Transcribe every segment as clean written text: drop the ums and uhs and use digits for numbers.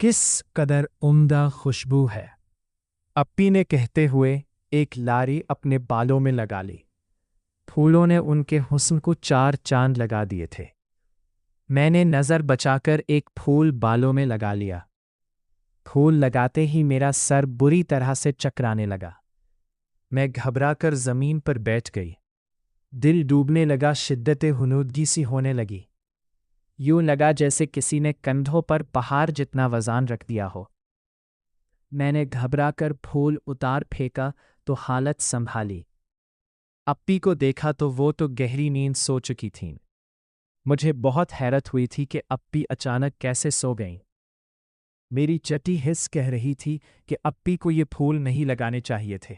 किस कदर उम्दा खुशबू है। अप्पी ने कहते हुए एक लारी अपने बालों में लगा ली। फूलों ने उनके हुस्न को चार चांद लगा दिए थे। मैंने नज़र बचाकर एक फूल बालों में लगा लिया। फूल लगाते ही मेरा सर बुरी तरह से चकराने लगा। मैं घबराकर ज़मीन पर बैठ गई। दिल डूबने लगा, शिद्दत हुनूदगी सी होने लगी। यूं लगा जैसे किसी ने कंधों पर पहाड़ जितना वज़न रख दिया हो। मैंने घबराकर फूल उतार फेंका तो हालत संभाली। अप्पी को देखा तो वो तो गहरी नींद सो चुकी थीं। मुझे बहुत हैरत हुई थी कि अप्पी अचानक कैसे सो गईं। मेरी चटी हिस्स कह रही थी कि अप्पी को ये फूल नहीं लगाने चाहिए थे,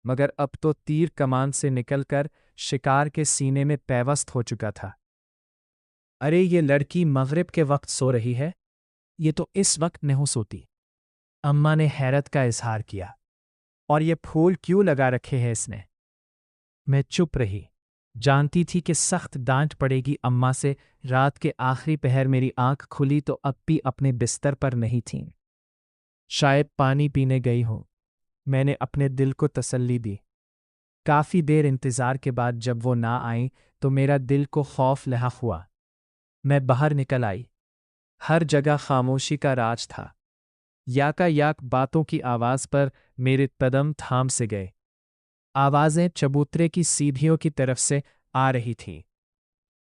मगर अब तो तीर कमान से निकलकर शिकार के सीने में पैवस्त हो चुका था। अरे ये लड़की मगरिब के वक्त सो रही है, ये तो इस वक्त नहीं सोती। अम्मा ने हैरत का इजहार किया। और ये फूल क्यों लगा रखे हैं इसने? मैं चुप रही, जानती थी कि सख्त डांट पड़ेगी अम्मा से। रात के आखिरी पहर मेरी आंख खुली तो अप्पी अपने बिस्तर पर नहीं थीं। शायद पानी पीने गई हो। मैंने अपने दिल को तसल्ली दी। काफ़ी देर इंतज़ार के बाद जब वो ना आई तो मेरा दिल को खौफ लहा हुआ। मैं बाहर निकल आई। हर जगह खामोशी का राज था। याक बातों की आवाज़ पर मेरे कदम थाम से गए। आवाज़ें चबूतरे की सीढ़ियों की तरफ से आ रही थीं।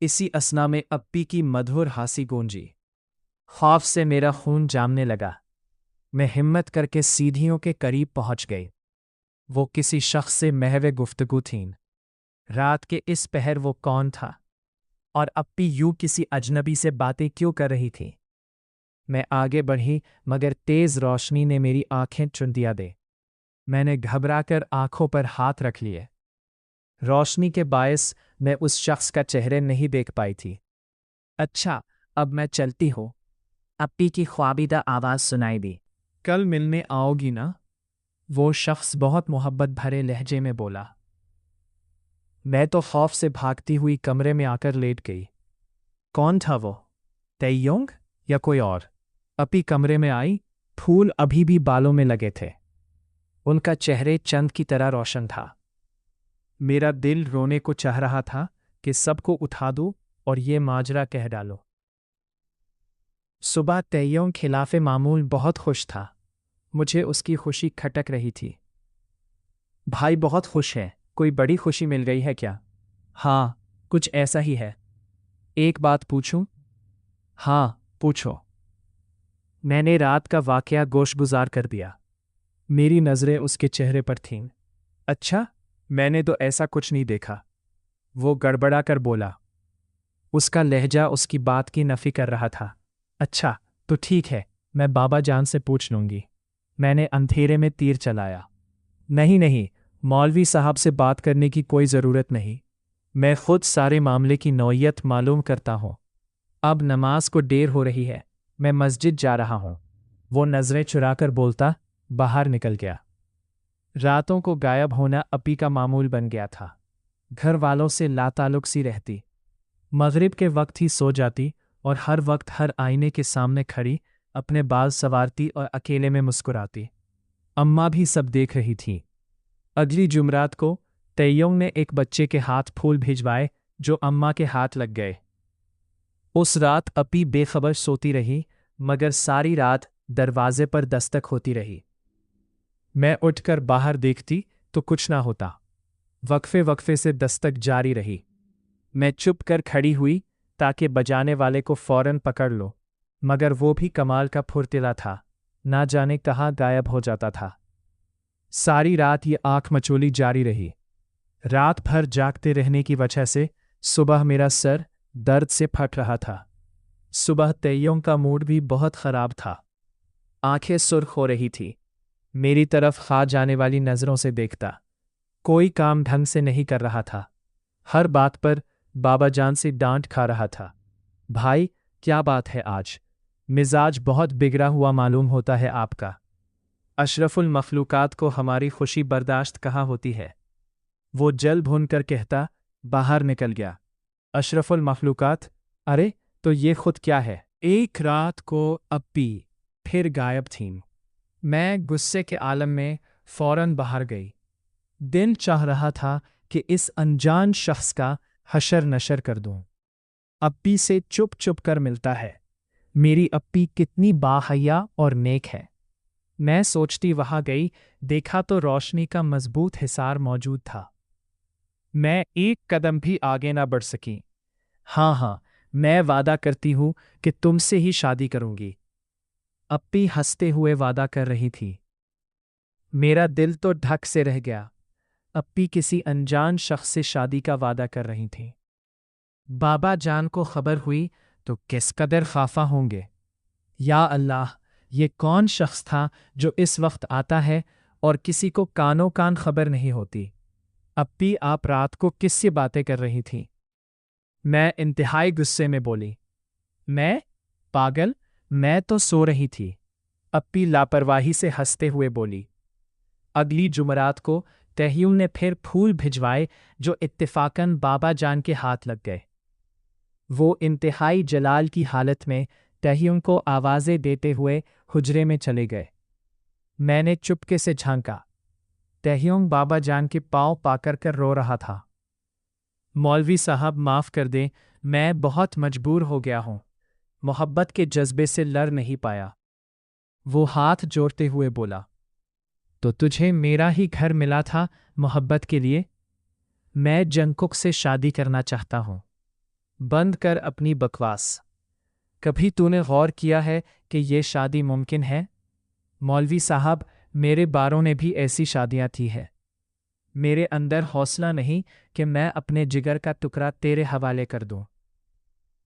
इसी असना में अप्पी की मधुर हंसी गूंजी। खौफ से मेरा खून जामने लगा। मैं हिम्मत करके सीढ़ियों के करीब पहुंच गई। वो किसी शख्स से महवे गुफ्तगू थीं। रात के इस पहर वो कौन था? और अप्पी यूं किसी अजनबी से बातें क्यों कर रही थी? मैं आगे बढ़ी मगर तेज़ रोशनी ने मेरी आंखें चुंधिया दे। मैंने घबराकर आंखों पर हाथ रख लिए। रोशनी के बायस मैं उस शख्स का चेहरे नहीं देख पाई थी। अच्छा, अब मैं चलती हूँ। अप्पी की ख्वाबीदा आवाज़ सुनाई दी। कल मिलने आओगी ना? वो शख्स बहुत मोहब्बत भरे लहजे में बोला। मैं तो खौफ से भागती हुई कमरे में आकर लेट गई। कौन था वो? तैयोंग या कोई और? अप्पी कमरे में आई। फूल अभी भी बालों में लगे थे। उनका चेहरे चंद की तरह रोशन था। मेरा दिल रोने को चाह रहा था कि सबको उठा दूं और ये माजरा कह डालो। सुबह तैयोंग खिलाफे मामूल बहुत खुश था। मुझे उसकी खुशी खटक रही थी। भाई बहुत खुश है, कोई बड़ी खुशी मिल गई है क्या? हाँ, कुछ ऐसा ही है। एक बात पूछूं? हाँ, पूछो। मैंने रात का वाकया गोशगुजार कर दिया। मेरी नज़रें उसके चेहरे पर थीं। अच्छा, मैंने तो ऐसा कुछ नहीं देखा। वो गड़बड़ा कर बोला। उसका लहजा उसकी बात की नफ़ी कर रहा था। अच्छा, तो ठीक है, मैं बाबा जान से पूछ लूँगी। मैंने अंधेरे में तीर चलाया। नहीं नहीं, मौलवी साहब से बात करने की कोई ज़रूरत नहीं। मैं खुद सारे मामले की नौइयत मालूम करता हूँ। अब नमाज को देर हो रही है, मैं मस्जिद जा रहा हूँ। वो नज़रें चुराकर बोलता बाहर निकल गया। रातों को गायब होना अप्पी का मामूल बन गया था। घर वालों से लाताल्लुक सी रहती। मगरिब के वक्त ही सो जाती और हर वक्त हर आईने के सामने खड़ी अपने बाल संवारती और अकेले में मुस्कुराती। अम्मा भी सब देख रही थी। अगली जुमरात को तैयोंग ने एक बच्चे के हाथ फूल भिजवाए जो अम्मा के हाथ लग गए। उस रात अप्पी बेखबर सोती रही, मगर सारी रात दरवाजे पर दस्तक होती रही। मैं उठकर बाहर देखती तो कुछ ना होता। वक्फे वक्फे से दस्तक जारी रही। मैं चुप कर खड़ी हुई ताकि बजाने वाले को फौरन पकड़ लो, मगर वो भी कमाल का फुर्तीला था, ना जाने कहाँ गायब हो जाता था। सारी रात ये आंख मचोली जारी रही। रात भर जागते रहने की वजह से सुबह मेरा सर दर्द से फट रहा था। सुबह तैयों का मूड भी बहुत ख़राब था। आंखें सुर्ख हो रही थी। मेरी तरफ खा जाने वाली नज़रों से देखता। कोई काम ढंग से नहीं कर रहा था। हर बात पर बाबा जान से डांट खा रहा था। भाई, क्या बात है आज? मिजाज बहुत बिगड़ा हुआ मालूम होता है आपका। अशरफुल मखलूकात को हमारी खुशी बर्दाश्त कहाँ होती है? वो जल भून कर कहता बाहर निकल गया। अशरफुल मखलूकात? अरे, तो ये खुद क्या है? एक रात को अप्पी پھر غائب تھیں۔ میں غصے کے عالم میں فوراً باہر گئی۔ دل چاہ رہا تھا کہ اس انجان شخص کا حشر نشر کر دوں۔ اپی سے چپ چپ کر ملتا ہے۔ میری اپی کتنی باحیا اور نیک ہے۔ میں سوچتی وہاں گئی، دیکھا تو روشنی کا مضبوط حصار موجود تھا۔ میں ایک قدم بھی آگے نہ بڑھ سکی۔ ہاں، میں وعدہ کرتی ہوں کہ تم سے ہی شادی کروں گی، اپی ہنستے ہوئے وعدہ کر رہی تھی۔ میرا دل تو دھک سے رہ گیا۔ اپی کسی انجان شخص سے شادی کا وعدہ کر رہی تھیں۔ بابا جان کو خبر ہوئی تو کس قدر خفا ہوں گے۔ یا اللہ، یہ کون شخص تھا جو اس وقت آتا ہے اور کسی کو کانوں کان خبر نہیں ہوتی؟ اپی آپ رات کو کس سے باتیں کر رہی تھیں؟ میں انتہائی غصے میں بولی۔ میں پاگل، میں تو سو رہی تھی، اپی لاپرواہی سے ہنستے ہوئے بولی۔ اگلی جمعرات کو تہیوں نے پھر پھول بھجوائے جو اتفاقاً بابا جان کے ہاتھ لگ گئے۔ وہ انتہائی جلال کی حالت میں تہیوں کو آوازیں دیتے ہوئے حجرے میں چلے گئے۔ میں نے چپکے سے جھانکا۔ تہیوں بابا جان کے پاؤں پا کر رو رہا تھا۔ مولوی صاحب معاف کر دیں، میں بہت مجبور ہو گیا ہوں، محبت کے جذبے سے لڑ نہیں پایا۔ وہ ہاتھ جوڑتے ہوئے بولا، تو تجھے میرا ہی گھر ملا تھا محبت کے لیے؟ میں جنکک سے شادی کرنا چاہتا ہوں۔ بند کر اپنی بکواس۔ کبھی تو نے غور کیا ہے کہ یہ شادی ممکن ہے؟ مولوی صاحب، میرے باروں نے بھی ایسی شادیاں تھی ہیں۔ میرے اندر حوصلہ نہیں کہ میں اپنے جگر کا ٹکڑا تیرے حوالے کر دوں۔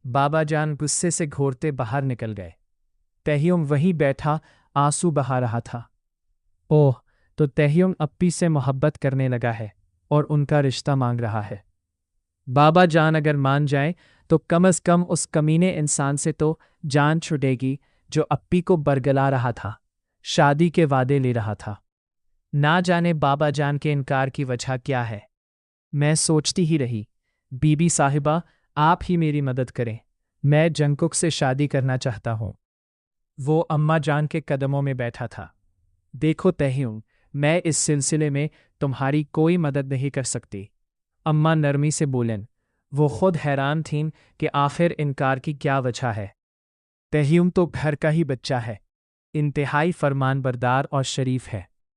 بابا جان غصے سے گھورتے باہر نکل گئے۔ تہیوں وہیں بیٹھا آنسو بہا رہا تھا۔ اوہ، تو تہیوں اپی سے محبت کرنے لگا ہے اور ان کا رشتہ مانگ رہا ہے۔ بابا جان اگر مان جائیں تو کم از کم اس کمینے انسان سے تو جان چھٹے گی جو اپی کو برگلا رہا تھا، شادی کے وعدے لے رہا تھا۔ نہ جانے بابا جان کے انکار کی وجہ کیا ہے۔ میں سوچتی ہی رہی، بی بی صاحبہ، آپ ہی میری مدد کریں، میں جنکک سے شادی کرنا چاہتا ہوں۔ وہ اماں جان کے قدموں میں بیٹھا تھا۔ دیکھو تہیوں، میں اس سلسلے میں تمہاری کوئی مدد نہیں کر سکتی، اماں نرمی سے بولیں۔ وہ خود حیران تھیں کہ آخر انکار کی کیا وجہ ہے۔ تہیوں تو گھر کا ہی بچہ ہے، انتہائی فرمان بردار اور شریف ہے۔